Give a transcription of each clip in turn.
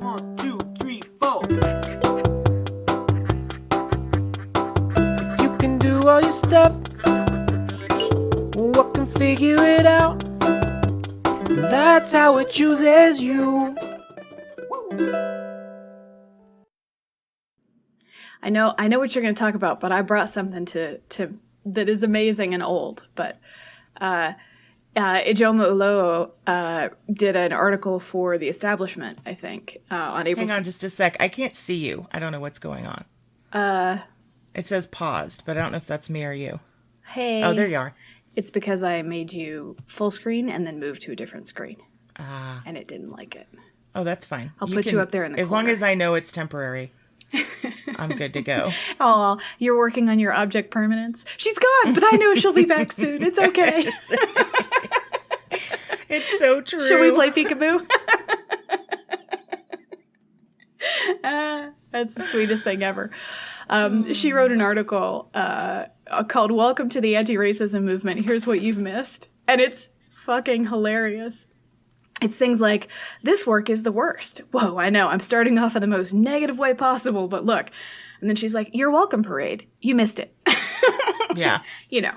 1, 2, 3, 4. If you can do all your stuff, what can figure it out? That's how it chooses you. I know what you're going to talk about, but I brought something to that is amazing and old. But Ijoma Ulowo did an article for The Establishment, I think, on April. Hang on just a sec. I can't see you. I don't know what's going on. It says paused, but I don't know if that's me or you. Hey. Oh, there you are. It's because I made you full screen and then moved to a different screen. And it didn't like it. Oh, that's fine. I'll put you up there in the corner. As long as I know it's temporary, I'm good to go. Oh, you're working on your object permanence? She's gone, but I know she'll be back soon. It's okay. It's so true. Should we play peekaboo? That's the sweetest thing ever. She wrote an article called Welcome to the Anti-Racism Movement. Here's what you've missed. And it's fucking hilarious. It's things like, this work is the worst. Whoa, I know, I'm starting off in the most negative way possible, but look. And then she's like, you're welcome, parade. You missed it. Yeah. You know.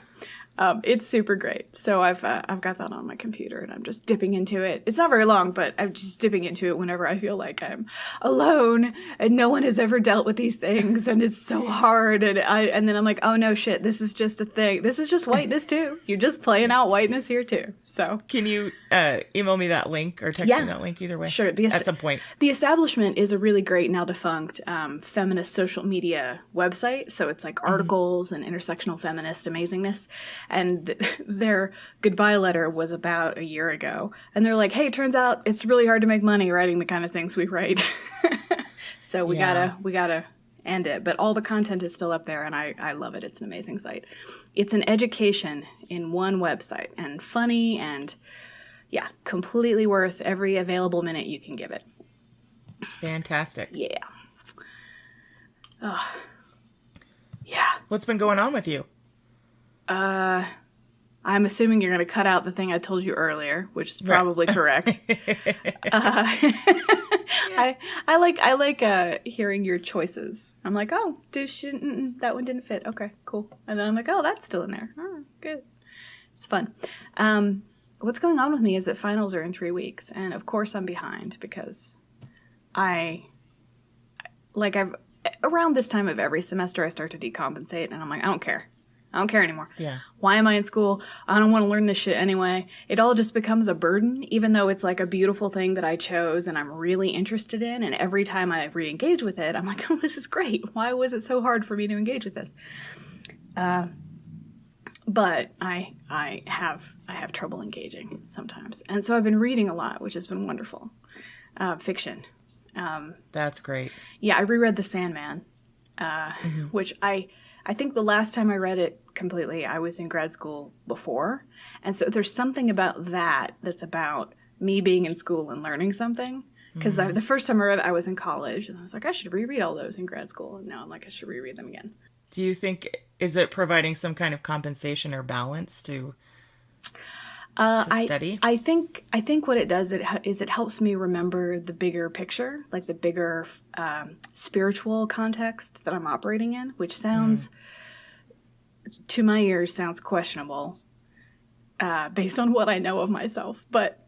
It's super great. So I've got that on my computer and I'm just dipping into it. It's not very long, but I'm just dipping into it whenever I feel like I'm alone and no one has ever dealt with these things and it's so hard. And then I'm like, oh no, shit, this is just a thing. This is just whiteness too. You're just playing out whiteness here too. So can you email me that link or text me that link either way? Sure. At some point. The Establishment is a really great, now defunct, feminist social media website. So it's like articles and intersectional feminist amazingness. And their goodbye letter was about a year ago. And they're like, hey, it turns out it's really hard to make money writing the kind of things we write. So we gotta end it. But all the content is still up there and I love it. It's an amazing site. It's an education in one website and funny and completely worth every available minute you can give it. Fantastic. Yeah. Oh. Yeah. What's been going on with you? I'm assuming you're going to cut out the thing I told you earlier, which is probably correct. I like hearing your choices. I'm like, oh, that one didn't fit. Okay, cool. And then I'm like, oh, that's still in there. Oh, good. It's fun. What's going on with me is that finals are in 3 weeks, and of course I'm behind because around this time of every semester I start to decompensate, and I'm like, I don't care anymore. Yeah. Why am I in school? I don't want to learn this shit anyway. It all just becomes a burden, even though it's like a beautiful thing that I chose and I'm really interested in. And every time I re-engage with it, I'm like, oh, this is great. Why was it so hard for me to engage with this? But I have trouble engaging sometimes. And so I've been reading a lot, which has been wonderful. Fiction. That's great. Yeah, I reread The Sandman, which I think the last time I read it completely, I was in grad school before. And so there's something about that that's about me being in school and learning something. Because the first time I read it, I was in college. And I was like, I should reread all those in grad school. And now I'm like, I should reread them again. Do you think, is it providing some kind of compensation or balance to study? I think what it does is it helps me remember the bigger picture, like the bigger spiritual context that I'm operating in, which sounds, to my ears, sounds questionable based on what I know of myself. But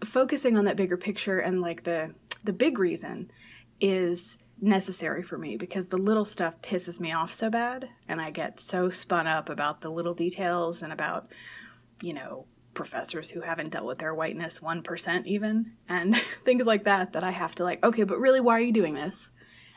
focusing on that bigger picture and like the big reason is necessary for me because the little stuff pisses me off so bad, and I get so spun up about the little details and about, professors who haven't dealt with their whiteness 1% even, and things like that I have to like, okay, but really, why are you doing this?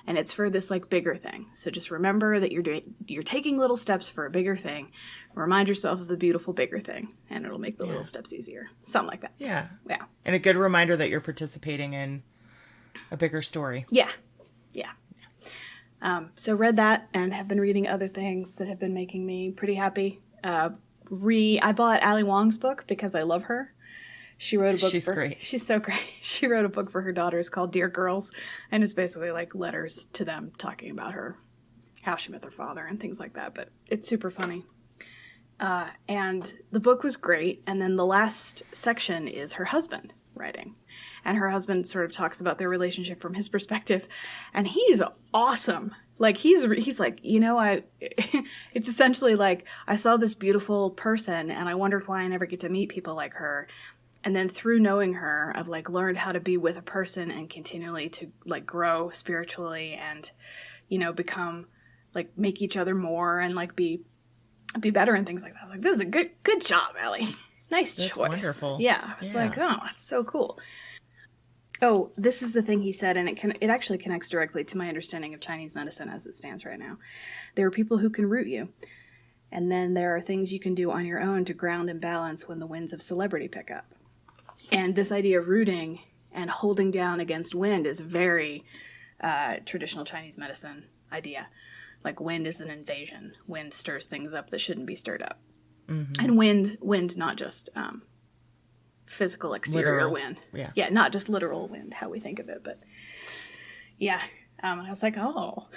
And it's for this like bigger thing. So just remember that you're taking little steps for a bigger thing. Remind yourself of the beautiful bigger thing, and it'll make the little steps easier. Something like that. Yeah. Yeah. And a good reminder that you're participating in a bigger story. Yeah. Yeah. So read that and have been reading other things that have been making me pretty happy. I bought Ali Wong's book because I love her. She wrote a book. She's great. She's so great. She wrote a book for her daughters called Dear Girls, and it's basically like letters to them talking about her, how she met their father and things like that. But it's super funny. And the book was great. And then the last section is her husband writing. and her husband sort of talks about their relationship from his perspective, and he's awesome. Like he's like, it's essentially like, I saw this beautiful person and I wondered why I never get to meet people like her. And then through knowing her, I've like learned how to be with a person and continually to like grow spiritually and, become like make each other more and like be better and things like that. I was like, this is a good job, Ellie. Nice That's choice. Wonderful. Yeah. I was like, oh, that's so cool. Oh, this is the thing he said, and it actually connects directly to my understanding of Chinese medicine as it stands right now. There are people who can root you, and then there are things you can do on your own to ground and balance when the winds of celebrity pick up. And this idea of rooting and holding down against wind is very traditional Chinese medicine idea. Like wind is an invasion. Wind stirs things up that shouldn't be stirred up. Mm-hmm. And wind, not just physical exterior literal wind. Yeah, not just literal wind, how we think of it, but yeah. And I was like, oh,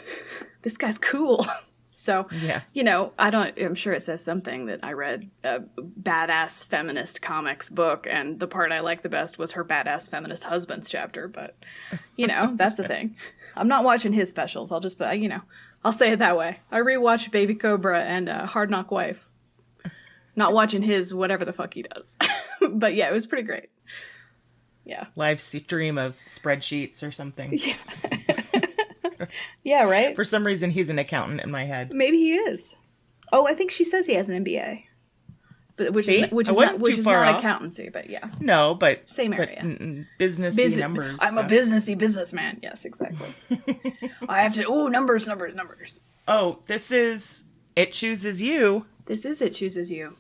this guy's cool. So, yeah. I'm sure it says something that I read a badass feminist comics book, and the part I liked the best was her badass feminist husband's chapter, but, that's a thing. I'm not watching his specials. I'll just, I'll say it that way. I rewatched Baby Cobra and Hard Knock Wife. Not watching his whatever the fuck he does. But yeah, it was pretty great. Yeah. Live stream of spreadsheets or something. Yeah. Yeah, right? For some reason, he's an accountant in my head. Maybe he is. Oh, I think she says he has an MBA. But which is not accountancy, but yeah. No, but same area. But businessy numbers. I'm a businessy businessman. Yes, exactly. I have to numbers. Oh, this is It Chooses You. This is It Chooses You.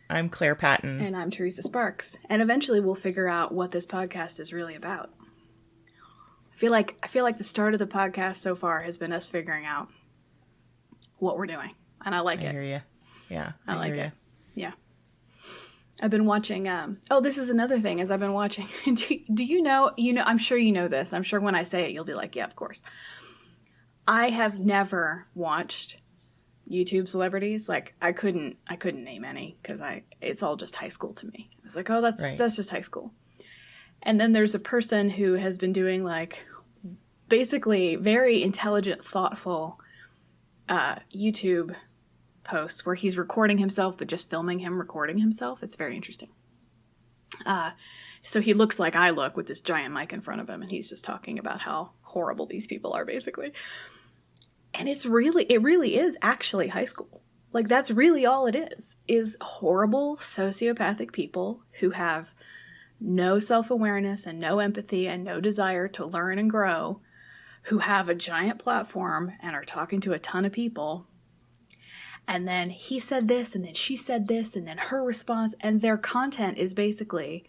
I'm Claire Patton. And I'm Teresa Sparks. And eventually we'll figure out what this podcast is really about. I feel like the start of the podcast so far has been us figuring out what we're doing. And I like it. I hear you. Yeah. I like it. Yeah. I've been watching, this is another thing as I've been watching. Do you know, I'm sure you know this. I'm sure when I say it, you'll be like, yeah, of course. I have never watched YouTube celebrities. Like I couldn't name any because it's all just high school to me. I was like, oh, that's just high school. And then there's a person who has been doing like basically very intelligent, thoughtful YouTube posts where he's recording himself, but just filming him recording himself. It's very interesting. So he looks like I look with this giant mic in front of him, and he's just talking about how horrible these people are, basically. And it really is actually high school. Like that's really all it is horrible sociopathic people who have no self-awareness and no empathy and no desire to learn and grow, who have a giant platform and are talking to a ton of people. And then he said this, and then she said this, and then her response, and their content is basically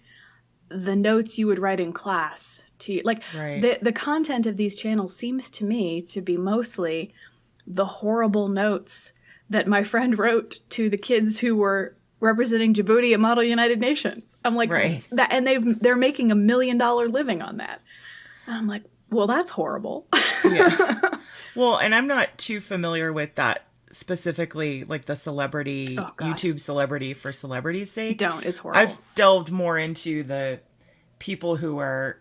the notes you would write in class to like right. The content of these channels seems to me to be mostly the horrible notes that my friend wrote to the kids who were representing Djibouti at Model United Nations. I'm like, right. That, and they're making $1 million living on that. And I'm like, well, that's horrible. Yeah. Well, and I'm not too familiar with that specifically, like the celebrity, YouTube celebrity for celebrity's sake. It's horrible. I've delved more into the people who are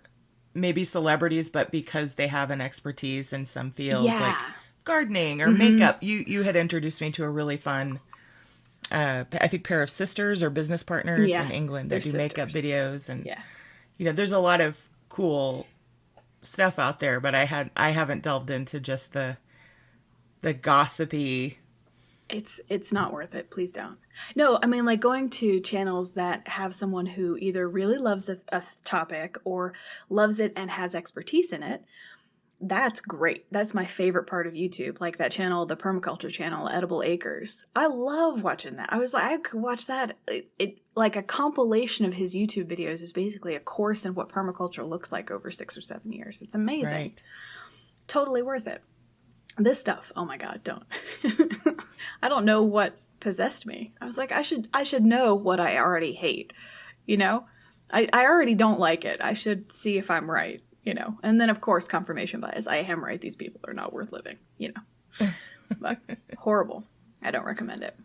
maybe celebrities, but because they have an expertise in some field, like gardening or makeup. You had introduced me to a really fun I think pair of sisters or business partners in England that do makeup videos, and there's a lot of cool stuff out there, but I haven't delved into just the gossipy. It's not worth it. Please don't. No, I mean like going to channels that have someone who either really loves a topic or loves it and has expertise in it. That's great. That's my favorite part of YouTube. Like that channel, the permaculture channel, Edible Acres. I love watching that. I was like, I could watch that. It like a compilation of his YouTube videos is basically a course in what permaculture looks like over 6 or 7 years. It's amazing. Right. Totally worth it. This stuff, oh my God, don't. I don't know what possessed me. I was like, I should know what I already hate. I already don't like it. I should see if I'm right. And then of course, confirmation bias. I am right. These people are not worth living, but horrible. I don't recommend it.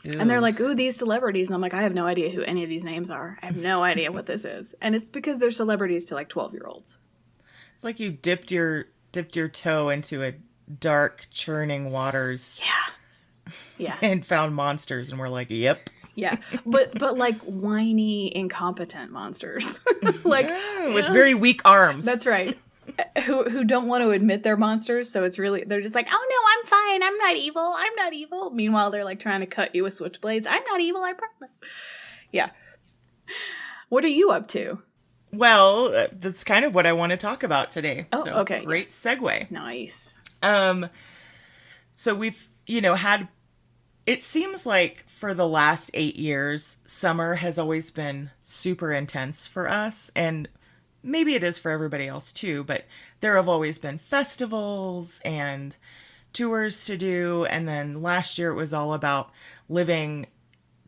And they're like, ooh, these celebrities. And I'm like, I have no idea who any of these names are. I have no idea what this is. And it's because they're celebrities to like 12-year-olds. It's like you dipped your toe into a dark, churning waters. Yeah. And found monsters, and we're like, yep. Yeah. But like whiny, incompetent monsters. Like with very weak arms. That's right. Who don't want to admit they're monsters, so it's really, they're just like, oh no, I'm fine, I'm not evil. Meanwhile, they're like trying to cut you with switchblades. I'm not evil, I promise. Yeah. What are you up to? Well, that's kind of what I want to talk about today. Oh, so, okay. Great segue. Nice. So we've, had, it seems like for the last 8 years, summer has always been super intense for us, and maybe it is for everybody else too, but there have always been festivals and tours to do. And then last year it was all about living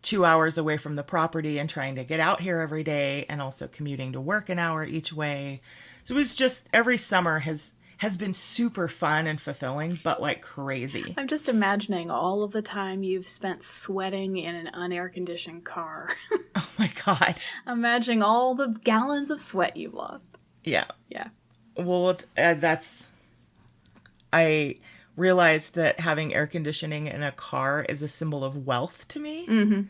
2 hours away from the property and trying to get out here every day, and also commuting to work an hour each way. So it was just, every summer has been super fun and fulfilling, but like crazy. I'm just imagining all of the time you've spent sweating in an unair-conditioned car. Oh my God. Imagining all the gallons of sweat you've lost. Yeah. Yeah. Well, I realized that having air conditioning in a car is a symbol of wealth to me. Mm-hmm.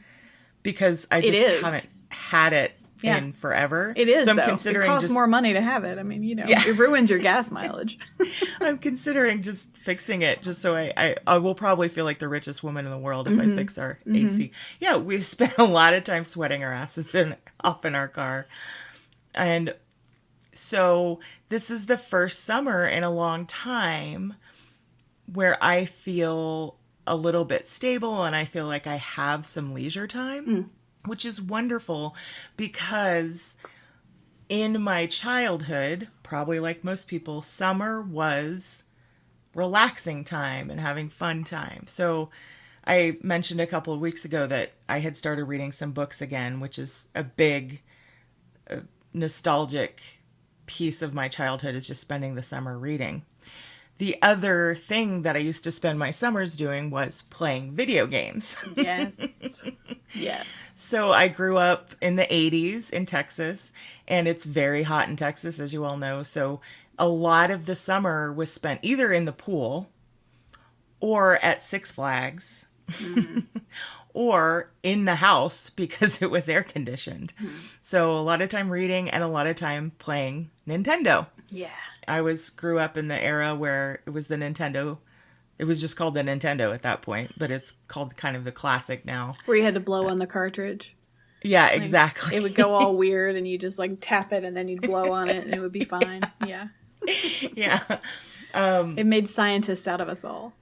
Because I just haven't had it in forever. It is, so I'm though. considering it costs more money to have it. I mean, Yeah. It ruins your gas mileage. I'm considering just fixing it, just so I will probably feel like the richest woman in the world if I fix our AC. Yeah, we've spent a lot of time sweating our asses off in our car. And so this is the first summer in a long time where I feel a little bit stable and I feel like I have some leisure time, which is wonderful, because in my childhood, probably like most people, summer was relaxing time and having fun time. So I mentioned a couple of weeks ago that I had started reading some books again, which is a big nostalgic piece of my childhood, is just spending the summer reading. The other thing that I used to spend my summers doing was playing video games. Yes. Yes. So I grew up in the 80s in Texas, and it's very hot in Texas, as you all know. So a lot of the summer was spent either in the pool or at Six Flags or in the house because it was air conditioned. So a lot of time reading and a lot of time playing Nintendo. Yeah. I grew up in the era where it was the Nintendo. It was just called the Nintendo at that point, but it's called kind of the classic now. Where you had to blow on the cartridge. Yeah, Like, exactly. It would go all weird and you just like tap it and then you'd blow on it and it would be fine. Yeah. Yeah. It made scientists out of us all.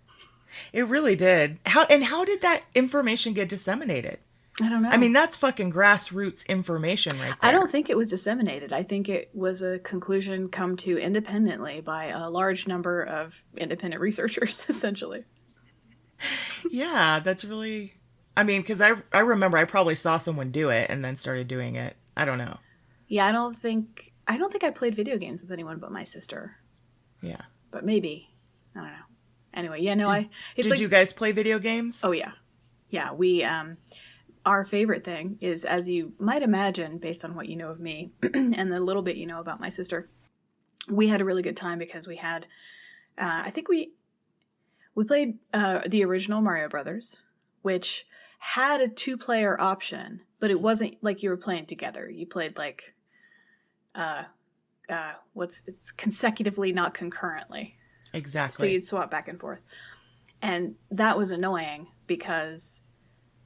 It really did. How did that information get disseminated? I don't know. I mean, that's fucking grassroots information right there. I don't think it was disseminated. I think it was a conclusion come to independently by a large number of independent researchers, essentially. Yeah, that's really... I mean, because I remember I probably saw someone do it and then started doing it. I don't know. Yeah, I don't think I played video games with anyone but my sister. Yeah. But maybe. I don't know. Anyway, yeah, no, Did you guys play video games? Oh, yeah. Yeah, we... Our favorite thing is, as you might imagine, based on what you know of me and the little bit you know about my sister, we had a really good time because we had, I think we played the original Mario Brothers, which had a 2-player option, but it wasn't like you were playing together. You played like, it's consecutively, not concurrently. Exactly. So you'd swap back and forth. And that was annoying because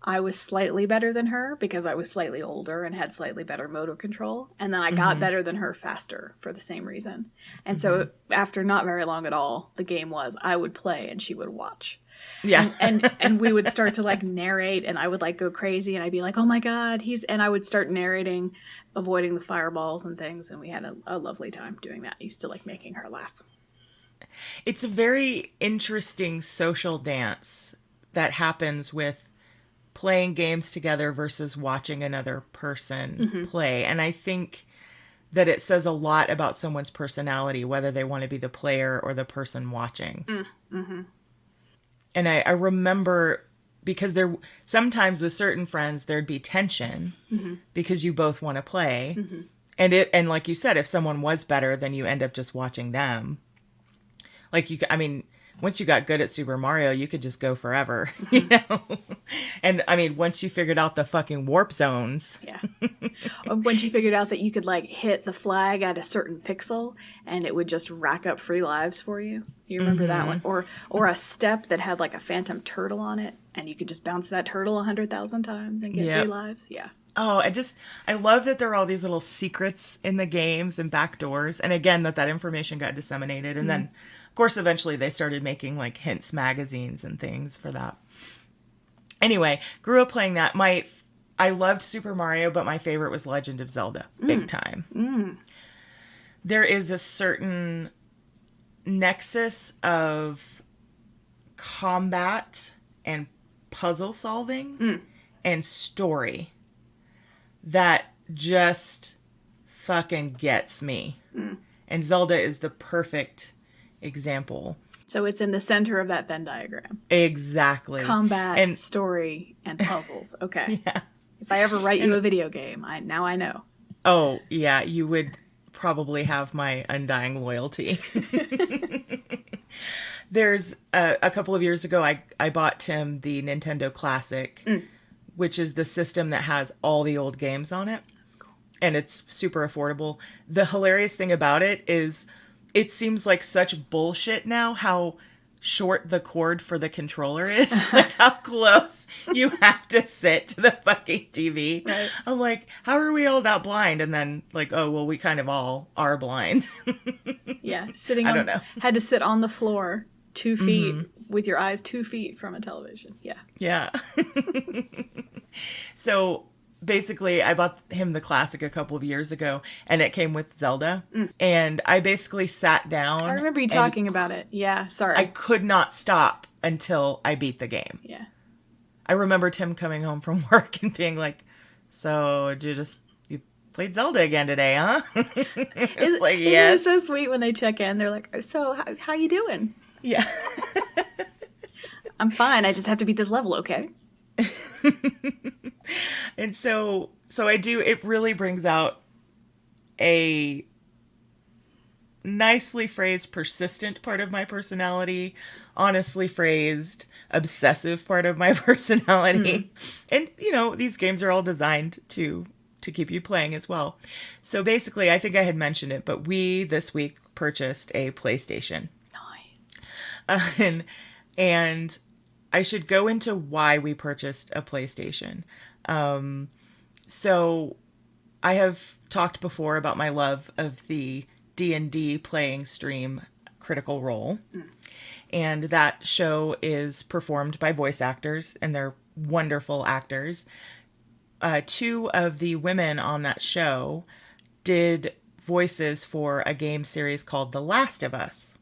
I was slightly better than her because I was slightly older and had slightly better motor control. And then I got better than her faster for the same reason. And so after not very long at all, the game was I would play and she would watch. Yeah. And we would start to like narrate and I would like go crazy and I'd be like, oh my God, and I would start narrating, avoiding the fireballs and things. And we had a lovely time doing that. I used to like making her laugh. It's a very interesting social dance that happens with playing games together versus watching another person play. And I think that it says a lot about someone's personality, whether they want to be the player or the person watching. Mm-hmm. And I remember because there sometimes with certain friends there'd be tension because you both want to play. And like you said, if someone was better, then you end up just watching them. Like I mean, once you got good at Super Mario, you could just go forever, you know? And I mean, once you figured out the fucking warp zones. Yeah. Once you figured out that you could like hit the flag at a certain pixel and it would just rack up free lives for you. You remember that one? Or a step that had like a phantom turtle on it and you could just bounce that turtle 100,000 times and get free lives. Yeah. Oh, I love that there are all these little secrets in the games and backdoors. And again, that information got disseminated. And then, of course, eventually they started making like hints magazines and things for that. Anyway, grew up playing that. I loved Super Mario, but my favorite was Legend of Zelda. Big time. There is a certain nexus of combat and puzzle solving and story that just fucking gets me. And Zelda is the perfect example. So it's in the center of that Venn diagram. Exactly. Combat, and story, and puzzles. Okay. Yeah. If I ever write you a video game, now I know. Oh, yeah. You would probably have my undying loyalty. There's a couple of years ago, I bought Tim the Nintendo Classic, which is the system that has all the old games on it. That's cool. And it's super affordable. The hilarious thing about it is it seems like such bullshit now how short the cord for the controller is. Like how close you have to sit to the fucking TV. Right. I'm like, how are we all not blind? And then like, oh, well, we kind of all are blind. Yeah. I don't know. Had to sit on the floor 2 feet with your eyes 2 feet from a television. Yeah. Yeah. So basically, I bought him the Classic a couple of years ago, and it came with Zelda. And I basically sat down. I remember you talking about it. Yeah, sorry. I could not stop until I beat the game. Yeah. I remember Tim coming home from work and being like, so you played Zelda again today, huh? It's like, yes. It's so sweet when they check in. They're like, so how you doing? Yeah. I'm fine. I just have to beat this level, okay? And so it really brings out a nicely phrased persistent part of my personality, honestly phrased obsessive part of my personality. And these games are all designed to keep you playing as well. So basically, I think I had mentioned it, but we this week purchased a PlayStation. Nice. And I should go into why we purchased a PlayStation. So I have talked before about my love of the D&D playing stream Critical Role. And that show is performed by voice actors, and they're wonderful actors. 2 of the women on that show did voices for a game series called The Last of Us.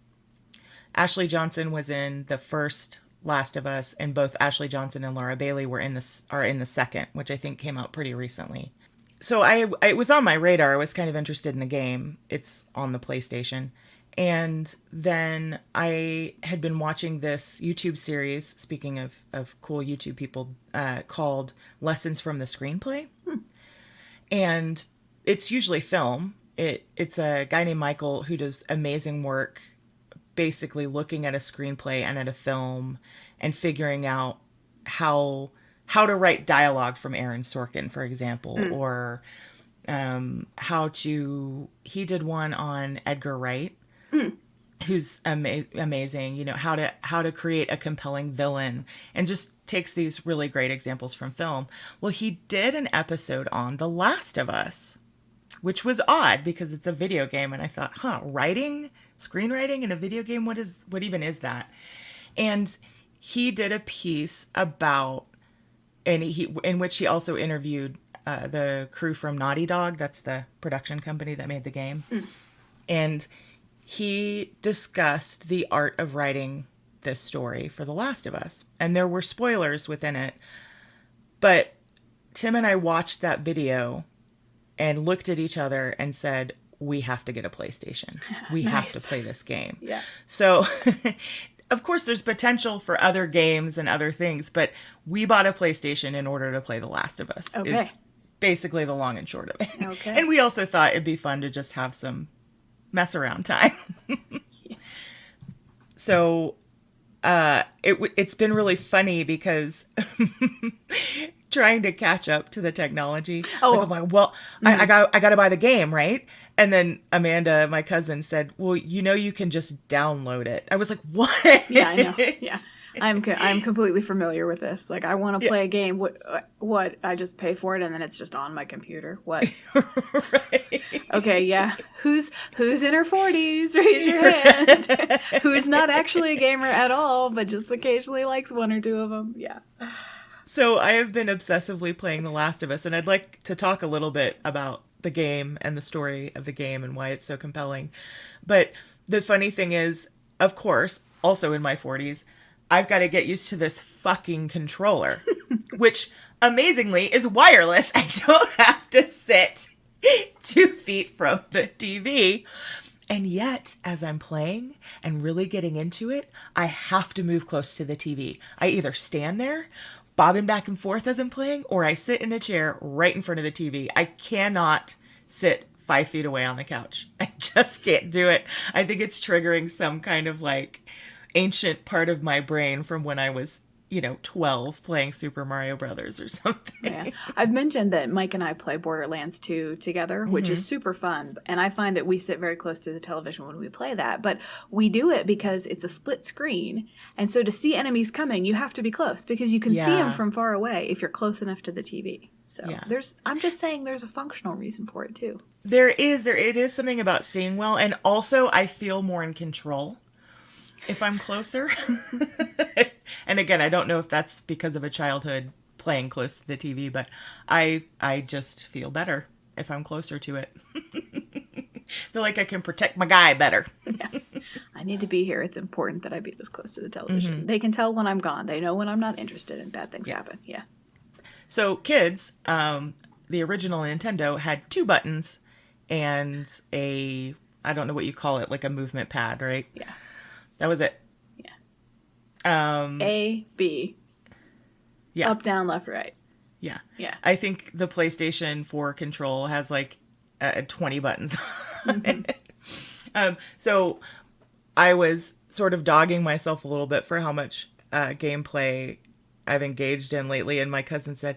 Ashley Johnson was in the first Last of Us, and both Ashley Johnson and Laura Bailey are in the second, which I think came out pretty recently. So it was on my radar. I was kind of interested in the game. It's on the PlayStation. And then I had been watching this YouTube series, speaking of cool YouTube people, called Lessons from the Screenplay. And it's usually film. It's a guy named Michael who does amazing work basically looking at a screenplay and at a film and figuring out how to write dialogue from Aaron Sorkin, for example, or he did one on Edgar Wright, who's amazing, how to create a compelling villain, and just takes these really great examples from film. Well, he did an episode on The Last of Us, which was odd because it's a video game. And I thought, screenwriting in a video game? What even is that? And he did a piece about, in which he also interviewed the crew from Naughty Dog. That's the production company that made the game. And he discussed the art of writing this story for The Last of Us. And there were spoilers within it. But Tim and I watched that video and looked at each other and said, we have to get a PlayStation. We have to play this game. Yeah. So of course, there's potential for other games and other things, but we bought a PlayStation in order to play The Last of Us. Okay. Is basically the long and short of it. Okay. And we also thought it'd be fun to just have some mess around time. So it's been really funny because trying to catch up to the technology. Oh. Like, I'm like, well, I got to buy the game, right? And then Amanda, my cousin, said, well, you can just download it. I was like, what? Yeah, I know. Yeah. I'm completely familiar with this. Like, I want to play a game. What? I just pay for it and then it's just on my computer. What? Right. Okay, yeah. Who's in her 40s? Raise your hand. Who's not actually a gamer at all, but just occasionally likes one or two of them. Yeah. So I have been obsessively playing The Last of Us, and I'd like to talk a little bit about the game and the story of the game and why it's so compelling. But the funny thing is, of course, also in my 40s, I've got to get used to this fucking controller, which amazingly is wireless. I don't have to sit 2 feet from the TV. And yet, as I'm playing and really getting into it, I have to move close to the TV. I either stand there, bobbing back and forth as I'm playing, or I sit in a chair right in front of the TV. I cannot sit 5 feet away on the couch. I just can't do it. I think it's triggering some kind of like ancient part of my brain from when I was, 12 playing Super Mario Brothers or something. Yeah. I've mentioned that Mike and I play Borderlands 2 together, which is super fun. And I find that we sit very close to the television when we play that. But we do it because it's a split screen. And so to see enemies coming, you have to be close because you can see them from far away if you're close enough to the TV. So I'm just saying there's a functional reason for it too. It is something about seeing well. And also I feel more in control if I'm closer. And again, I don't know if that's because of a childhood playing close to the TV, but I just feel better if I'm closer to it. Feel like I can protect my guy better. Yeah. I need to be here. It's important that I be this close to the television. They can tell when I'm gone. They know when I'm not interested and bad things happen. Yeah. So kids, the original Nintendo had 2 buttons and I don't know what you call it, like a movement pad, right? Yeah. That was it. A, B. Yeah. Up, down, left, right. Yeah. Yeah. I think the PlayStation 4 control has like 20 buttons on it. So I was sort of dogging myself a little bit for how much gameplay I've engaged in lately. And my cousin said,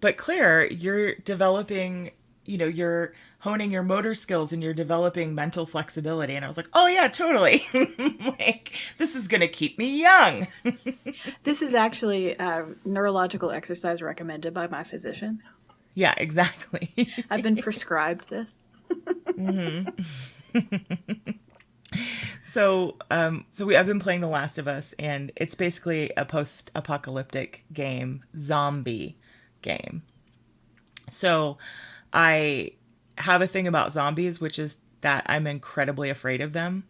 but Claire, you're developing, you're honing your motor skills and you're developing mental flexibility. And I was like, oh yeah, totally. Like, this is going to keep me young. This is actually a neurological exercise recommended by my physician. Yeah, exactly. I've been prescribed this. So I've been playing The Last of Us, and it's basically a post-apocalyptic game, zombie game. So I have a thing about zombies, which is that I'm incredibly afraid of them.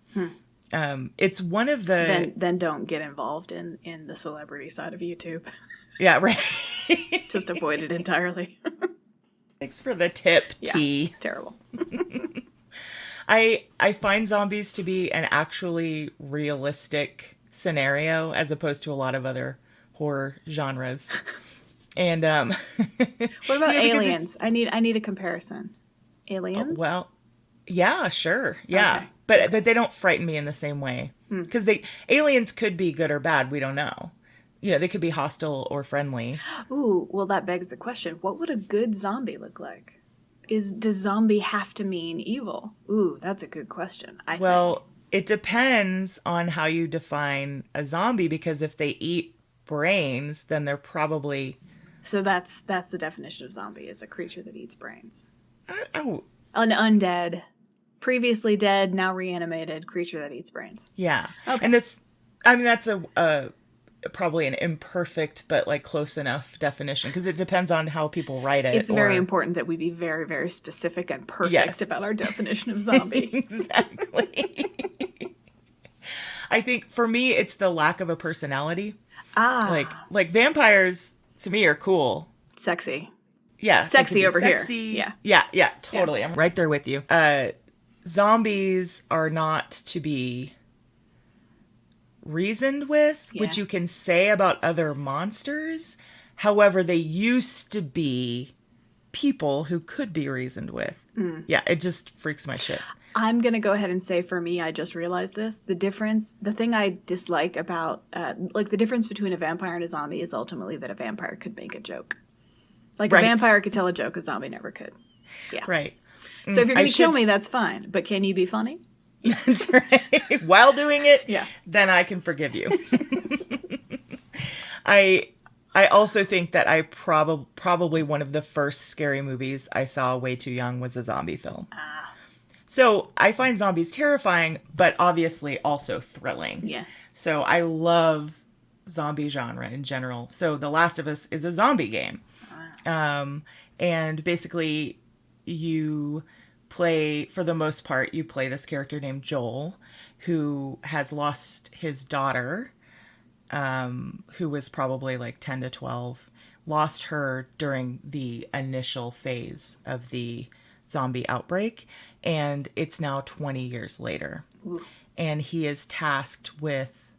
It's one of the... Then don't get involved in the celebrity side of YouTube. Yeah, right. Just avoid it entirely. Thanks for the tip, T. It's terrible. I find zombies to be an actually realistic scenario as opposed to a lot of other horror genres. And what about aliens? I need a comparison. Aliens? Well, yeah, sure. Yeah. Okay. But they don't frighten me in the same way. Because aliens could be good or bad, we don't know. They could be hostile or friendly. Ooh, well that begs the question, what would a good zombie look like? Does zombie have to mean evil? Ooh, that's a good question. I think. It depends on how you define a zombie, because if they eat brains, then they're probably... So that's the definition of zombie, is a creature that eats brains. Oh. An undead, previously dead, now reanimated creature that eats brains. Yeah. Okay. And that's a probably an imperfect but like close enough definition, because it depends on how people write it. It's very important that we be very, very specific and perfect about our definition of zombie. Exactly. I think for me it's the lack of a personality. Like vampires to me are cool. Sexy. Yeah. Sexy over sexy. here. Yeah, totally. Yeah. I'm right there with you. Zombies are not to be reasoned with, which you can say about other monsters. However, they used to be people who could be reasoned with. Yeah, it just freaks my shit. I'm going to go ahead and say for me, I just realized this. The thing I dislike about, the difference between a vampire and a zombie is ultimately that a vampire could make a joke. Like, a vampire could tell a joke, a zombie never could. Yeah. Right. So if you're going to kill me, that's fine. But can you be funny? That's right. While doing it, yeah, then I can forgive you. I also think that I probably one of the first scary movies I saw way too young was a zombie film. So I find zombies terrifying, but obviously also thrilling. Yeah. So I love zombie genre in general. So The Last of Us is a zombie game. And basically you play, for the most part, you play this character named Joel, who has lost his daughter, who was probably like 10 to 12, lost her during the initial phase of the zombie outbreak, and it's now 20 years later. Ooh. And he is tasked with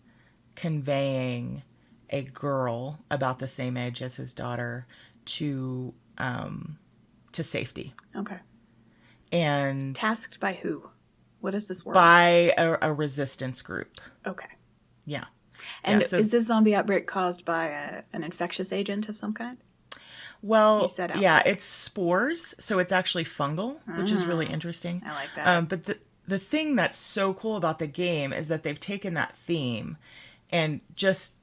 conveying a girl about the same age as his daughter to safety. Okay. And tasked by who? What is this word? By a resistance group. Okay. Yeah. And is this zombie outbreak caused by an infectious agent of some kind? Well, yeah, it's spores, so it's actually fungal, which is really interesting. I like that. But the thing that's so cool about the game is that they've taken that theme and just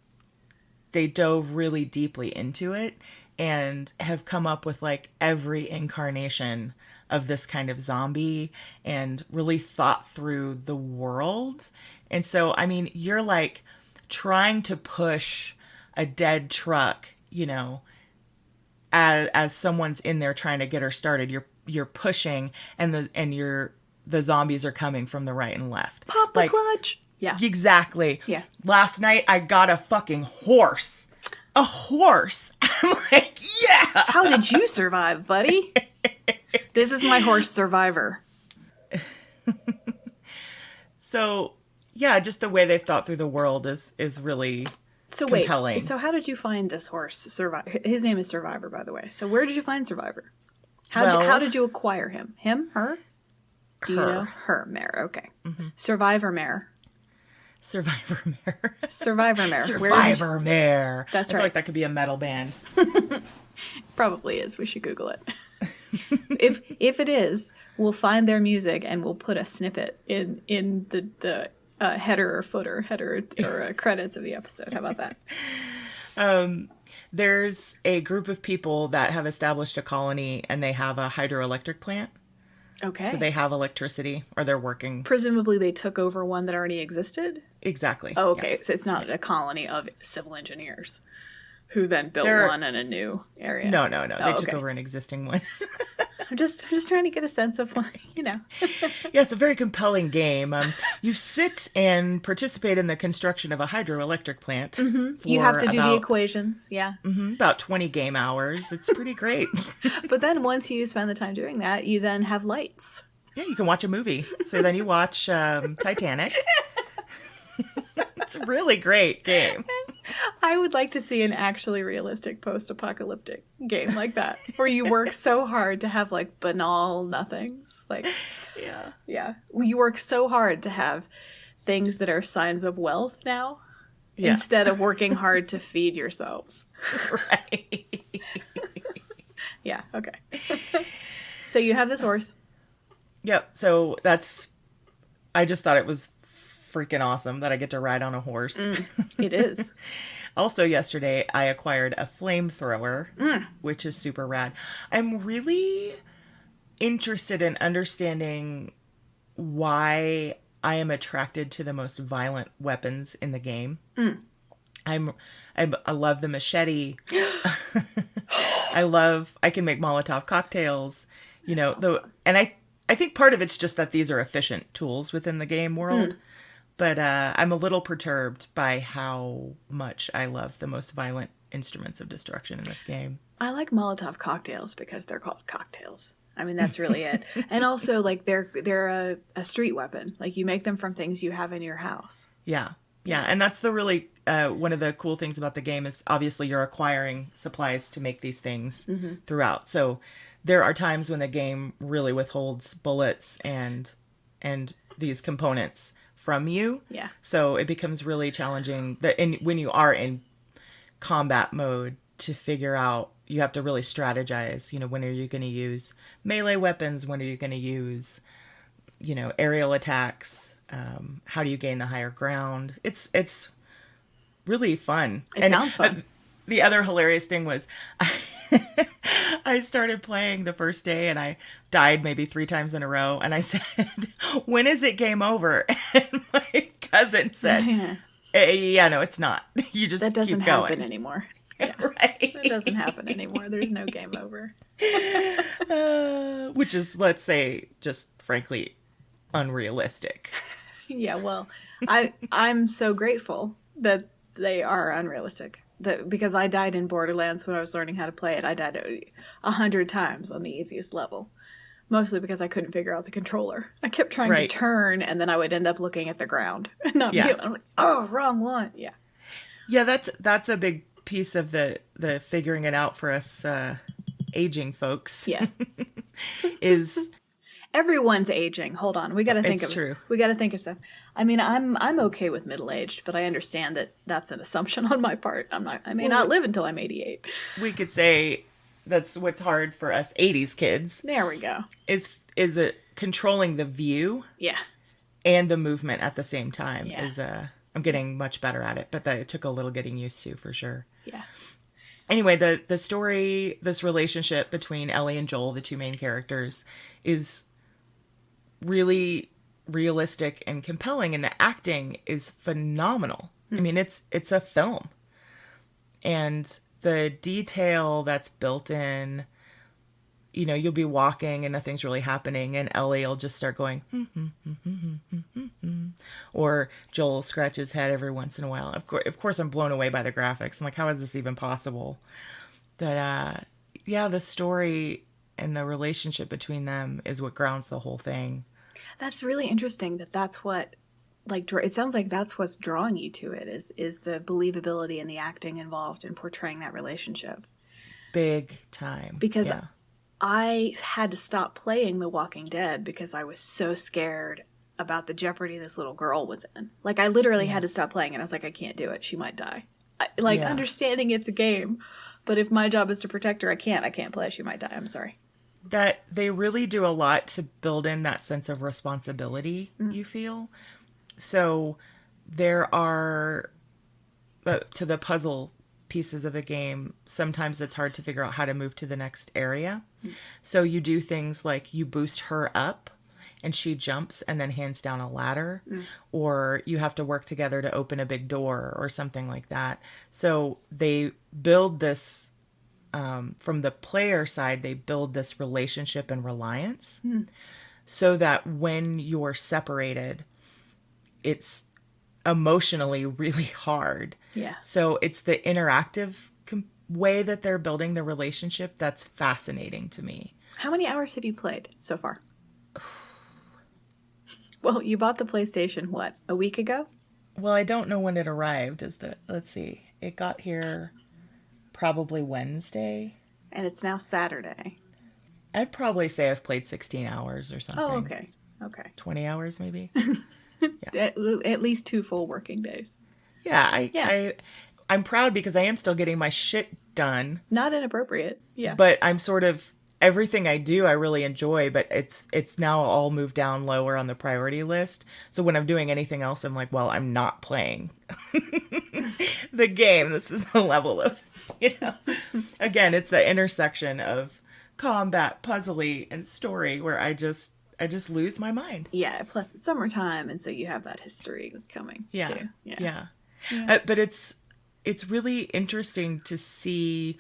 they dove really deeply into it and have come up with like every incarnation of this kind of zombie and really thought through the world. And so, I mean, you're like trying to push a dead truck, you know, as someone's in there trying to get her started. You're pushing and the zombies are coming from the right and left. Pop the clutch. Yeah. Exactly. Yeah. Last night I got a fucking horse. A horse. I'm like, yeah. How did you survive, buddy? This is my horse Survivor. So, yeah, just the way they've thought through the world is really compelling. Wait, so how did you find this horse Survivor? His name is Survivor, by the way. So where did you find Survivor? How did you acquire him? Him? Her? Do you know? Her. Mare. Okay. Mm-hmm. Survivor Mare. Survivor Mare. Survivor Mare. Survivor Mare. That's I feel like that could be a metal band. Probably is. We should Google it. If it is, we'll find their music and we'll put a snippet in the header or credits of the episode. How about that? There's a group of people that have established a colony and they have a hydroelectric plant. Okay. So they have electricity or they're working. Presumably they took over one that already existed? Exactly. Oh, okay. Yeah. So it's not a colony of civil engineers who then built one in a new area. No. They took over an existing one. I'm just trying to get a sense of what, you know. Yeah, it's a very compelling game. You sit and participate in the construction of a hydroelectric plant. Mm-hmm. You have to do the equations, yeah. Mm-hmm, about 20 game hours. It's pretty great. But then once you spend the time doing that, you then have lights. Yeah, you can watch a movie. So then you watch Titanic. It's a really great game. I would like to see an actually realistic post-apocalyptic game like that, where you work so hard to have like banal nothings. Like, yeah. You work so hard to have things that are signs of wealth now, instead of working hard to feed yourselves. Right. Yeah. Okay. So you have this horse. Yep. So I just thought it was freaking awesome that I get to ride on a horse. It is. Also yesterday, I acquired a flamethrower, which is super rad. I'm really interested in understanding why I am attracted to the most violent weapons in the game. I love the machete. I can make Molotov cocktails, you know, and I think part of it's just that these are efficient tools within the game world. But I'm a little perturbed by how much I love the most violent instruments of destruction in this game. I like Molotov cocktails because they're called cocktails. I mean, that's really it. And also, like, they're a street weapon. Like, you make them from things you have in your house. Yeah. Yeah, and that's the really one of the cool things about the game is obviously you're acquiring supplies to make these things throughout. So there are times when the game really withholds bullets and these components from you. Yeah. So it becomes really challenging when you are in combat mode to figure out, you have to really strategize, when are you going to use melee weapons? When are you going to use, aerial attacks? How do you gain the higher ground? It's really fun. It sounds fun. The other hilarious thing was I started playing the first day and I died maybe 3 times in a row. And I said, when is it game over? And my cousin said, yeah, no, it's not. You just that doesn't keep going. happen anymore. Yeah. Right. It doesn't happen anymore. There's no game over. Which is, let's say, just frankly unrealistic. Yeah, well, I'm so grateful that they are unrealistic. Because I died in Borderlands when I was learning how to play it. I died 100 times on the easiest level. Mostly because I couldn't figure out the controller. I kept trying to turn, and then I would end up looking at the ground and not be able. I'm like, oh, wrong one. Yeah. Yeah, that's a big piece of the figuring it out for us aging folks. Yes. Is everyone's aging. Hold on, we got to think it's of true. We got to think of stuff. I mean, I'm okay with middle aged, but I understand that that's an assumption on my part. I may not live until I'm 88. We could say that's what's hard for us 80s kids. There we go. Is it controlling the view? Yeah. And the movement at the same time Yeah. I'm getting much better at it, but it took a little getting used to for sure. Yeah. Anyway, the story, this relationship between Ellie and Joel, the two main characters, is really realistic and compelling, and the acting is phenomenal. I mean, it's a film. And the detail that's built in, you'll be walking and nothing's really happening, and Ellie will just start going, or Joel will scratch his head every once in a while. Of course, I'm blown away by the graphics. I'm like, how is this even possible? But the story and the relationship between them is what grounds the whole thing. That's really interesting that's what, it sounds like that's what's drawing you to it is the believability and the acting involved in portraying that relationship. Big time. Because I had to stop playing The Walking Dead because I was so scared about the jeopardy this little girl was in. I literally had to stop playing it. I was like, I can't do it. She might die. Understanding it's a game, but if my job is to protect her, I can't play. She might die. I'm sorry. That they really do a lot to build in that sense of responsibility, you feel. So there are, to the puzzle pieces of the game, sometimes it's hard to figure out how to move to the next area. So you do things like you boost her up and she jumps and then hands down a ladder, or you have to work together to open a big door or something like that. So they build this, from the player side, they build this relationship and reliance so that when you're separated, it's emotionally really hard. Yeah. So it's the interactive way that they're building the relationship that's fascinating to me. How many hours have you played so far? Well, you bought the PlayStation, a week ago? Well, I don't know when it arrived. Let's see. It got here probably Wednesday. And it's now Saturday. I'd probably say I've played 16 hours or something. Oh, okay. 20 hours maybe. At least 2 full working days. Yeah, I'm proud because I am still getting my shit done. Not inappropriate. Yeah. But I'm sort of, everything I do I really enjoy, but it's now all moved down lower on the priority list. So when I'm doing anything else, I'm like, well, I'm not playing the game. This is the level of, again, it's the intersection of combat, puzzly, and story where I just lose my mind. Yeah, plus it's summertime, and so you have that history coming too. Yeah. But it's really interesting to see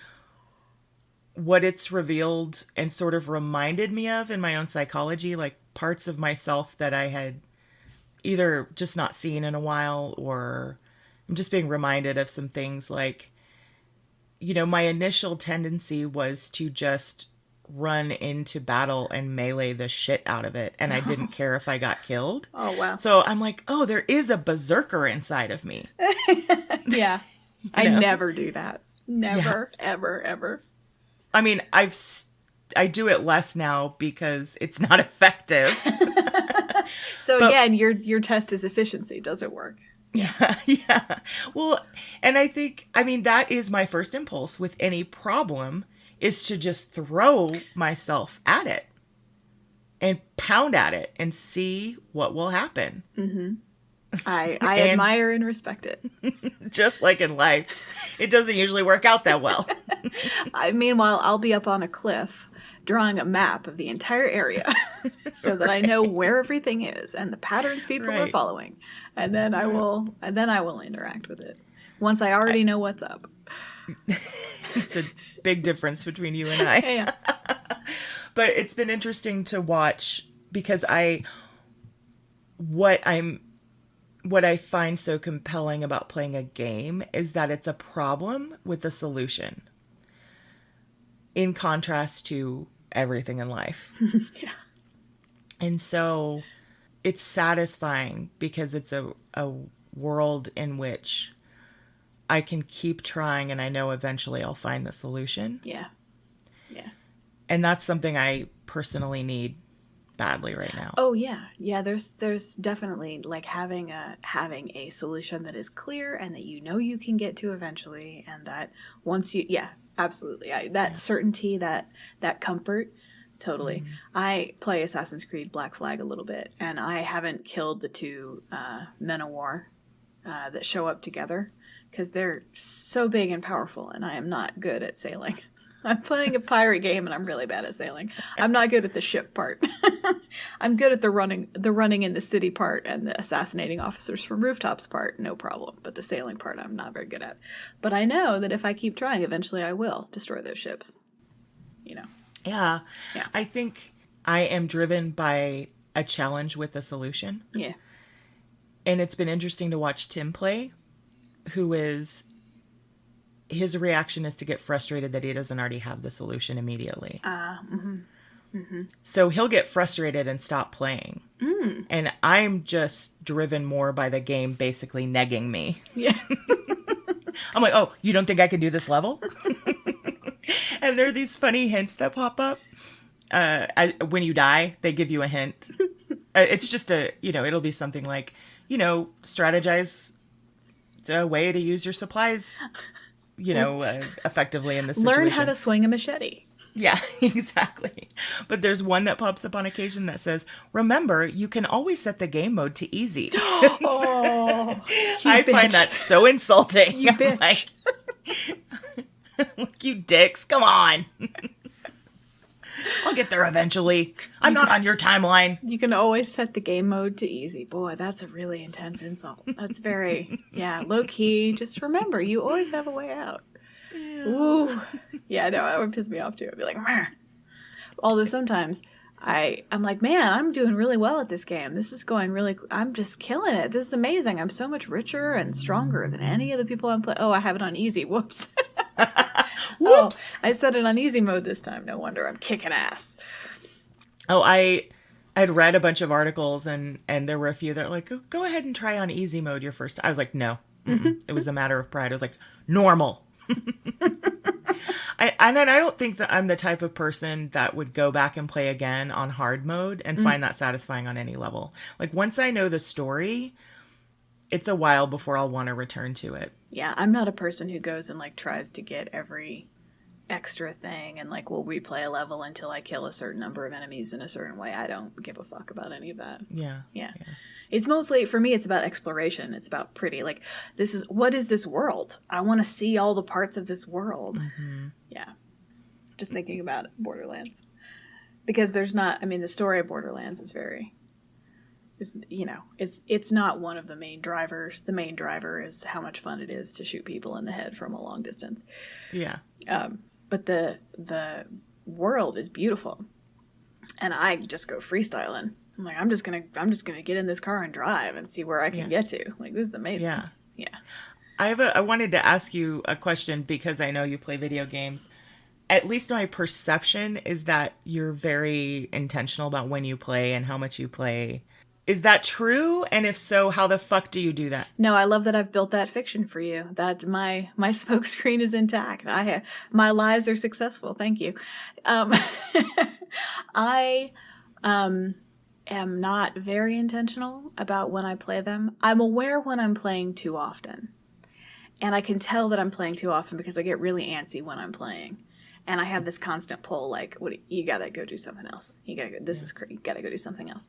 what it's revealed and sort of reminded me of in my own psychology, like parts of myself that I had either just not seen in a while, or I'm just being reminded of some things like, my initial tendency was to just run into battle and melee the shit out of it, and I didn't care if I got killed. Oh, wow. So I'm like, oh, there is a berserker inside of me. Yeah. I never do that. Never, Yeah. ever. I mean, I do it less now because it's not effective. So again, your test is efficiency. Does it work? Yeah. Well, and I think, I mean, that is my first impulse with any problem, is to just throw myself at it and pound at it and see what will happen. Mm-hmm. I admire and respect it. Just like in life, it doesn't usually work out that well. Meanwhile, I'll be up on a cliff drawing a map of the entire area so that I know where everything is and the patterns people are following. And then I will interact with it once I already know what's up. It's a big difference between you and I. Yeah. But it's been interesting to watch because what I find so compelling about playing a game is that it's a problem with a solution, in contrast to everything in life. Yeah. And so it's satisfying because it's a world in which I can keep trying and I know eventually I'll find the solution. Yeah. And that's something I personally need badly right now. Oh yeah. There's definitely like having a solution that is clear and that you know you can get to eventually, and that once you absolutely certainty, that comfort. Totally. Mm-hmm. I play Assassin's Creed Black Flag a little bit, and I haven't killed the two men of war that show up together because they're so big and powerful, and I am not good at sailing. I'm playing a pirate game, and I'm really bad at sailing. I'm not good at the ship part. I'm good at the running in the city part and the assassinating officers from rooftops part, no problem. But the sailing part, I'm not very good at. But I know that if I keep trying, eventually I will destroy those ships. You know. Yeah. I think I am driven by a challenge with a solution. Yeah. And it's been interesting to watch Tim play, his reaction is to get frustrated that he doesn't already have the solution immediately. So he'll get frustrated and stop playing. And I'm just driven more by the game basically negging me. Yeah. I'm like, oh, you don't think I can do this level? And there are these funny hints that pop up. When you die, they give you a hint. It's just it'll be something like, strategize a way to use your supplies, effectively in this situation. Learn how to swing a machete. Yeah, exactly. But there's one that pops up on occasion that says, remember, you can always set the game mode to easy. Oh, I find that so insulting. You bitch. Like, you dicks, come on. I'll get there eventually. I'm not on your timeline. You can always set the game mode to easy. Boy, that's a really intense insult. That's very, low key. Just remember, you always have a way out. Yeah. Ooh. Yeah, no, that would piss me off too. I'd be like, meh. Although sometimes I'm like, man, I'm doing really well at this game. This is going I'm just killing it. This is amazing. I'm so much richer and stronger than any of the people I'm playing. Oh, I have it on easy. Whoops. Whoops. Oh, I set it on easy mode this time. No wonder I'm kicking ass. Oh, I'd read a bunch of articles and there were a few that were like, go ahead and try on easy mode your first time. I was like, no. It was a matter of pride. I was like, normal. I don't think that I'm the type of person that would go back and play again on hard mode and find that satisfying on any level. Like, once I know the story, it's a while before I'll want to return to it. Yeah, I'm not a person who goes and tries to get every extra thing and will replay a level until I kill a certain number of enemies in a certain way. I don't give a fuck about any of that. Yeah. It's mostly, for me, it's about exploration. It's about what is this world? I want to see all the parts of this world. Mm-hmm. Yeah. Just thinking about Borderlands. Because the story of Borderlands is it's not one of the main drivers. The main driver is how much fun it is to shoot people in the head from a long distance. Yeah. But the world is beautiful. And I just go freestyling. I'm like, I'm just gonna get in this car and drive and see where I can get to. This is amazing. Yeah. I wanted to ask you a question because I know you play video games. at least my perception is that you're very intentional about when you play and how much you play. Is that true? And if so, how the fuck do you do that? No, I love that I've built that fiction for you. That my smokescreen is intact. My lies are successful. Thank you. I am not very intentional about when I play them. I'm aware when I'm playing too often. And I can tell that I'm playing too often because I get really antsy when I'm playing. And I have this constant pull, like, you gotta go do something else. You gotta go do something else.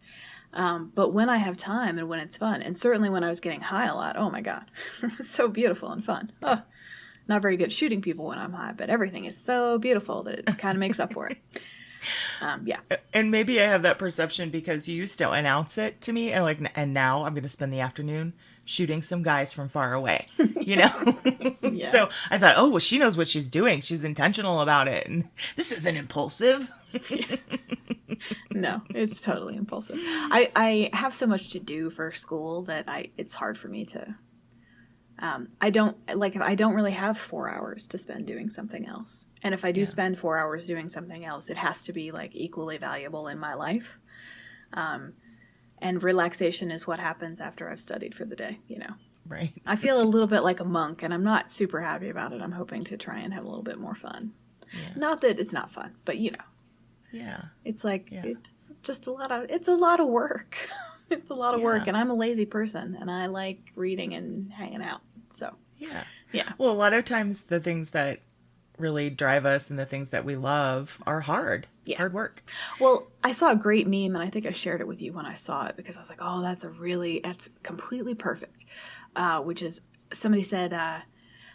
But when I have time and when it's fun, and certainly when I was getting high a lot, oh my God, it's so beautiful and fun. Oh, not very good at shooting people when I'm high, but everything is so beautiful that it kind of makes up for it. Yeah. And maybe I have that perception because you used to announce it to me, and now I'm going to spend the afternoon shooting some guys from far away, you know? Yeah. So I thought, oh, well, she knows what she's doing. She's intentional about it. And this isn't impulsive. No, it's totally impulsive. I have so much to do for school that it's hard for me to, I don't really have 4 hours to spend doing something else. And if I do spend 4 hours doing something else, it has to be like equally valuable in my life. And relaxation is what happens after I've studied for the day, you know. Right. I feel a little bit like a monk, and I'm not super happy about it. I'm hoping to try and have a little bit more fun. Yeah. Not that it's not fun, but you know. Yeah. It's like, it's just a lot of work. It's a lot of work, and I'm a lazy person, and I like reading and hanging out. So, yeah. Yeah. Well, a lot of times the things that really drive us and the things that we love are hard. Yeah. Hard work. Well, I saw a great meme, and I think I shared it with you when I saw it, because I was like, oh, that's completely perfect. Which is, somebody said,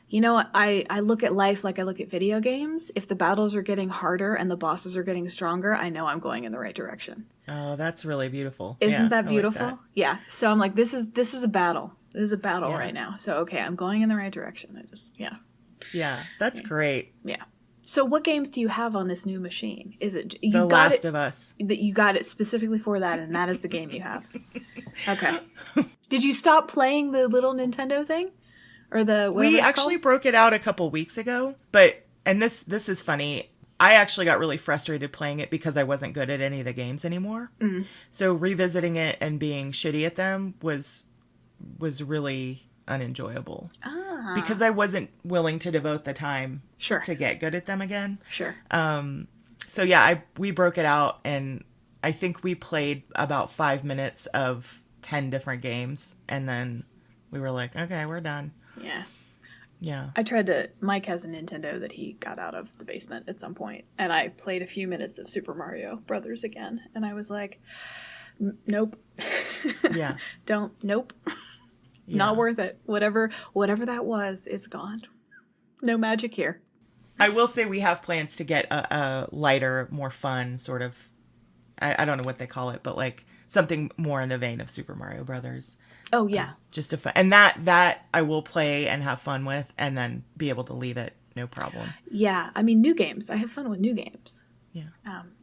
you know, I look at life like I look at video games. If the battles are getting harder and the bosses are getting stronger, I know I'm going in the right direction. Oh, that's really beautiful. Isn't that beautiful? I like that. Yeah. So I'm like, this is a battle. This is a battle right now. So, okay, I'm going in the right direction. Yeah, that's great. Yeah. So what games do you have on this new machine? Is it The Last of Us? That you got it specifically for that, and that is the game you have? Okay. Did you stop playing the little Nintendo thing? Or the We actually broke it out a couple weeks ago, and this is funny. I actually got really frustrated playing it because I wasn't good at any of the games anymore. Mm. So revisiting it and being shitty at them was really unenjoyable. Because I wasn't willing to devote the time to get good at them again. Sure. So yeah, we broke it out, and I think we played about 5 minutes of 10 different games, and then we were like, okay, we're done. Yeah. Yeah. Mike has a Nintendo that he got out of the basement at some point, and I played a few minutes of Super Mario Brothers again, and I was like, nope. Yeah. Nope. Yeah. Not worth it. Whatever that was, it's gone. No magic here. I will say we have plans to get a lighter, more fun sort of, I don't know what they call it, but like something more in the vein of Super Mario Brothers. Oh, yeah. Just a fun, and that I will play and have fun with, and then be able to leave it, no problem. Yeah, I mean, new games. I have fun with new games. Yeah.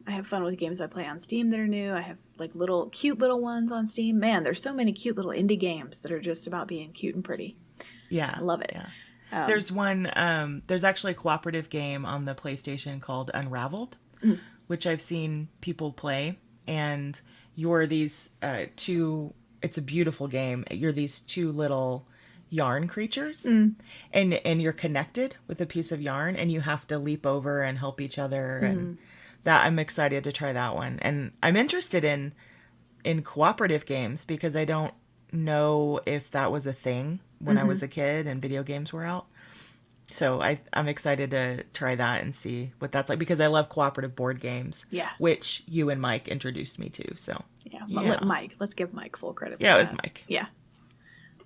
I have fun with games I play on Steam that are new. I have like cute little ones on Steam. Man, there's so many cute little indie games that are just about being cute and pretty. Yeah. I love it. Yeah. There's actually a cooperative game on the PlayStation called Unraveled, which I've seen people play, and you're these it's a beautiful game. You're these two little yarn creatures, and you're connected with a piece of yarn, and you have to leap over and help each other, and that I'm excited to try that one. And I'm interested in cooperative games because I don't know if that was a thing when I was a kid and video games were out. So I'm excited to try that and see what that's like, because I love cooperative board games, which you and Mike introduced me to. So let's give Mike full credit. Yeah, it was Mike. Yeah.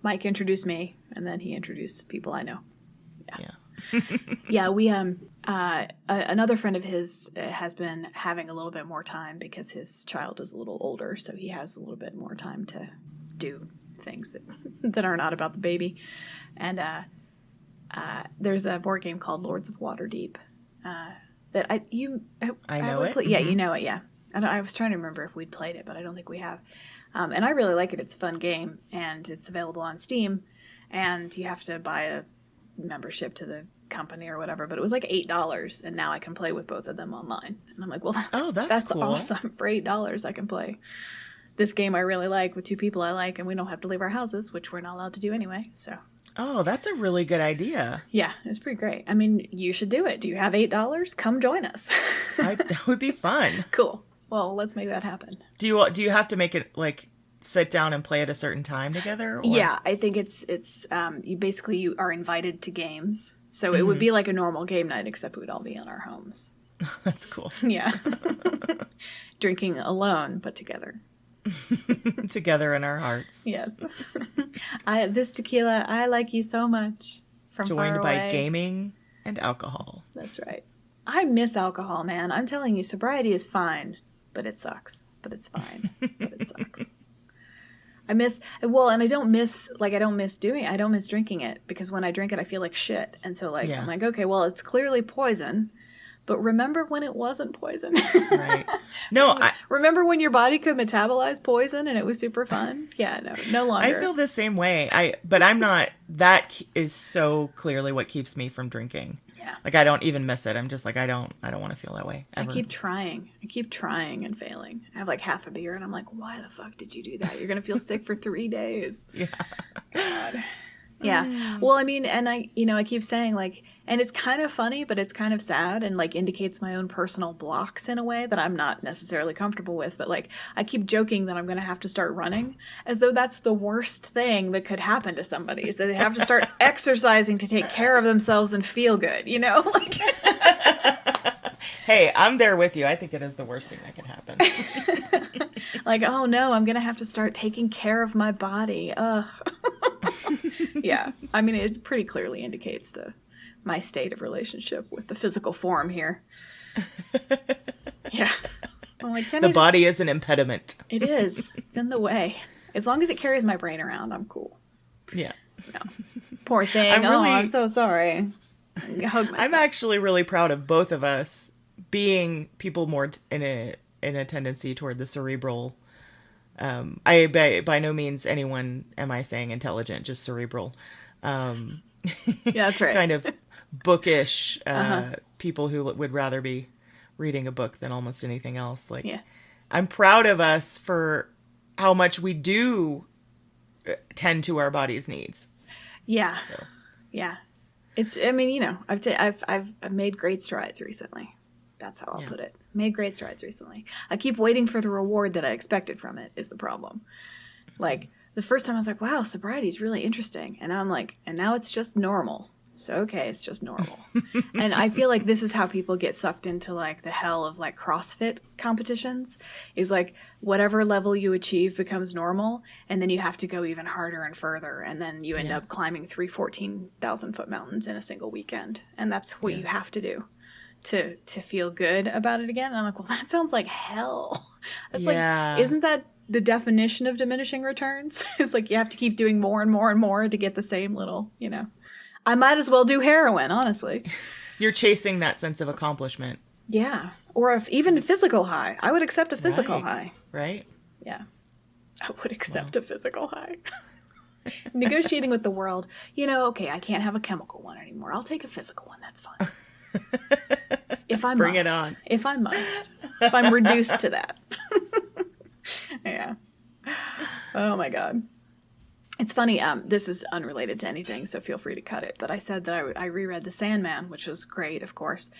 Mike introduced me, and then he introduced people I know. Yeah. Yeah, we another friend of his has been having a little bit more time because his child is a little older, so he has a little bit more time to do things that are not about the baby. And there's a board game called Lords of Waterdeep that I know it. Yeah, you know it. Yeah, I was trying to remember if we'd played it, but I don't think we have. And I really like it. It's a fun game, and it's available on Steam. And you have to buy a membership to the company or whatever, but it was like $8, and now I can play with both of them online. And I'm like, well, that's cool. awesome. For $8, I can play this game I really like with 2 people I like, and we don't have to leave our houses, which we're not allowed to do anyway. So. Oh, that's a really good idea. Yeah, it's pretty great. I mean, you should do it. Do you have $8? Come join us. That would be fun. Cool. Well, let's make that happen. Do you have to make it like sit down and play at a certain time together? Or? Yeah, I think it's you are invited to games. So it would be like a normal game night, except it would all be in our homes. That's cool. Yeah. Drinking alone, but together. Together in our hearts. Yes. This tequila, I like you so much. From Joined far by away. gaming and alcohol. That's right. I miss alcohol, man. I'm telling you, sobriety is fine, but it sucks. But it's fine, but it sucks. And I don't miss drinking it, because when I drink it, I feel like shit. And so I'm like, okay, well, it's clearly poison, but remember when it wasn't poison? Right. No, remember when your body could metabolize poison and it was super fun? Yeah, no longer. I feel the same way. But I'm not, that is so clearly what keeps me from drinking. Yeah. Like, I don't even miss it. I'm just like, I don't want to feel that way ever. I keep trying and failing. I have like half a beer and I'm like, why the fuck did you do that? You're going to feel sick for 3 days. Yeah. God. Yeah. Well, I mean, and I keep saying like, and it's kind of funny, but it's kind of sad and like indicates my own personal blocks in a way that I'm not necessarily comfortable with. But like, I keep joking that I'm going to have to start running, as though that's the worst thing that could happen to somebody, is that they have to start exercising to take care of themselves and feel good, you know? Like, hey, I'm there with you. I think it is the worst thing that can happen. like, oh no, I'm going to have to start taking care of my body. Ugh. Yeah. I mean, it pretty clearly indicates my state of relationship with the physical form here. Yeah. I'm like, the body is an impediment. It is. It's in the way. As long as it carries my brain around, I'm cool. Yeah. No. Poor thing. I'm so sorry. Hug myself. I'm actually really proud of both of us being people more in a tendency toward the cerebral. I by no means anyone am I saying intelligent, just cerebral. Yeah, that's right. Kind of bookish people who would rather be reading a book than almost anything else. Like, yeah. I'm proud of us for how much we do tend to our body's needs. Yeah, so. Yeah. I mean, I've made great strides recently. That's how I'll put it. Made great strides recently. I keep waiting for the reward that I expected from it is the problem. Like, the first time I was like, wow, sobriety is really interesting. And now I'm like, and now it's just normal. So, okay, it's just normal. And I feel like this is how people get sucked into, like, the hell of, like, CrossFit competitions. Is, like, whatever level you achieve becomes normal, and then you have to go even harder and further, and then you end up climbing 3 14,000-foot mountains in a single weekend. And that's what you have to do to feel good about it again. And I'm like, well, that sounds like hell. That's like, isn't that the definition of diminishing returns? It's like you have to keep doing more and more and more to get the same little, I might as well do heroin, honestly. You're chasing that sense of accomplishment. Yeah. Or even a physical high. I would accept a physical high. Right. Yeah. I would accept a physical high. Negotiating with the world. Okay, I can't have a chemical one anymore. I'll take a physical one. That's fine. If I Bring must. it on. If I must. If I'm reduced to that. Yeah. Oh my God. It's funny, this is unrelated to anything, so feel free to cut it, but I said that I reread The Sandman, which was great, of course.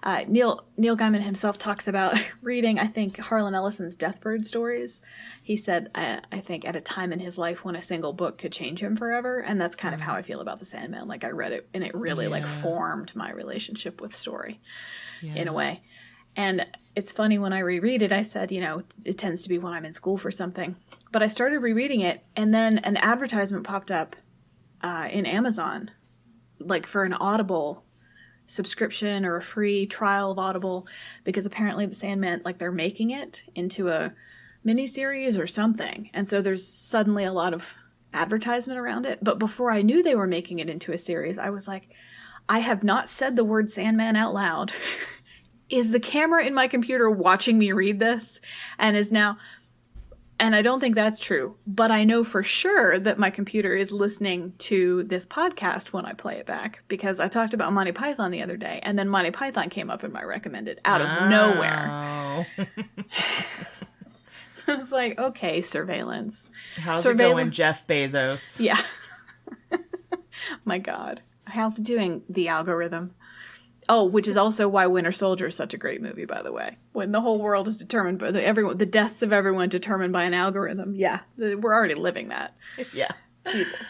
Neil Gaiman himself talks about reading, I think, Harlan Ellison's Deathbird stories. He said, I think, at a time in his life when a single book could change him forever, and that's kind of how I feel about The Sandman. Like, I read it, and it really, formed my relationship with story, in a way. And it's funny, when I reread it, I said, it tends to be when I'm in school for something. But I started rereading it, and then an advertisement popped up in Amazon, like for an Audible subscription or a free trial of Audible, because apparently The Sandman, like, they're making it into a miniseries or something. And so there's suddenly a lot of advertisement around it. But before I knew they were making it into a series, I was like, I have not said the word Sandman out loud. Is the camera in my computer watching me read this? And is now... And I don't think that's true. But I know for sure that my computer is listening to this podcast when I play it back, because I talked about Monty Python the other day, and then Monty Python came up in my recommended out of nowhere. I was like, okay, surveillance. How's it going, Jeff Bezos? Yeah. My God. How's it doing, the algorithm? Oh, which is also why Winter Soldier is such a great movie, by the way. When the whole world is determined by the deaths of everyone determined by an algorithm. Yeah, we're already living that. Yeah. Jesus.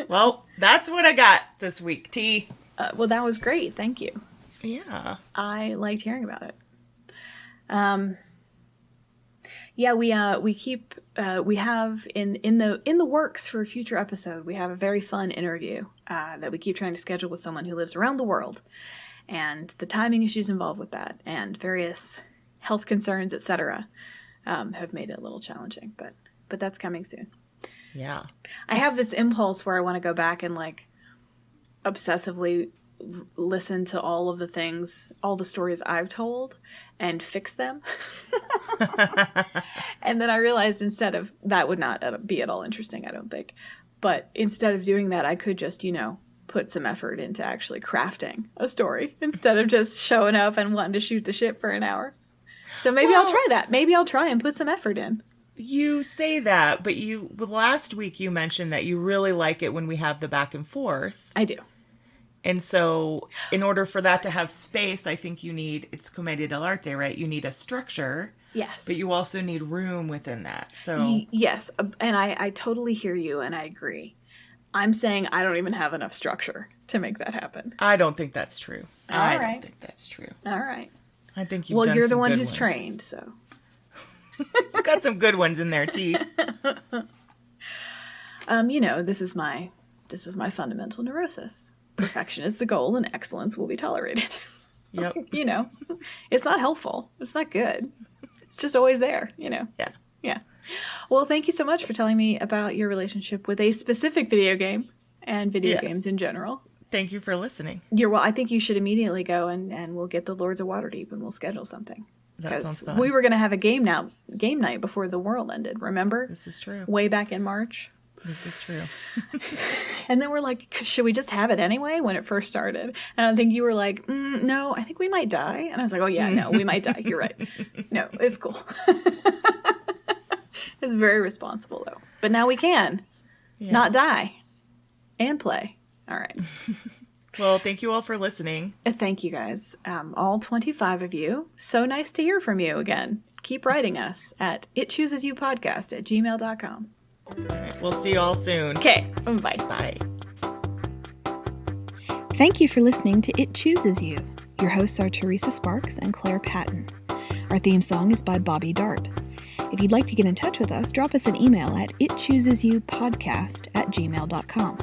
Well, that's what I got this week, T. Well, that was great. Thank you. Yeah. I liked hearing about it. Yeah, we have in the works for a future episode, we have a very fun interview that we keep trying to schedule with someone who lives around the world, and the timing issues involved with that and various health concerns, etc., have made it a little challenging, but that's coming soon. Yeah. I have this impulse where I want to go back and like obsessively listen to all of the things, all the stories I've told, and fix them. And then I realized instead of that would not be at all interesting, I don't think. But instead of doing that, I could just, put some effort into actually crafting a story instead of just showing up and wanting to shoot the shit for an hour. So maybe I'll try that. Maybe I'll try and put some effort in. You say that, but last week you mentioned that you really like it when we have the back and forth. I do. And so in order for that to have space, I think it's commedia dell'arte, right? You need a structure. Yes. But you also need room within that. So yes. And I totally hear you and I agree. I'm saying I don't even have enough structure to make that happen. I don't think that's true. I don't think that's true. All right. I think you've done you're the some one good who's ones. trained, so. You've got some good ones in there, T. This is my fundamental neurosis. Perfection is the goal and excellence will be tolerated. Yep. It's not helpful. It's not good. It's just always there, Yeah. Yeah. Well, thank you so much for telling me about your relationship with a specific video game and video games in general. Thank you for listening. I think you should immediately go and we'll get the Lords of Waterdeep and we'll schedule something. That sounds fun. We were going to have a game night before the world ended, remember? This is true. Way back in March. This is true. And then we're like, should we just have it anyway when it first started? And I think you were like, no, I think we might die. And I was like, oh yeah, no, we might die. You're right. No, it's cool. It's very responsible though. But now we can not die and play. All right. Well, thank you all for listening. Thank you guys. All 25 of you. So nice to hear from you again. Keep writing us at itchoosesyou@gmail.com. All right, we'll see you all soon. Okay, bye. Bye. Thank you for listening to It Chooses You. Your hosts are Teresa Sparks and Claire Patton. Our theme song is by Bobby Dart. If you'd like to get in touch with us, drop us an email at itchoosesyouPodcast@gmail.com.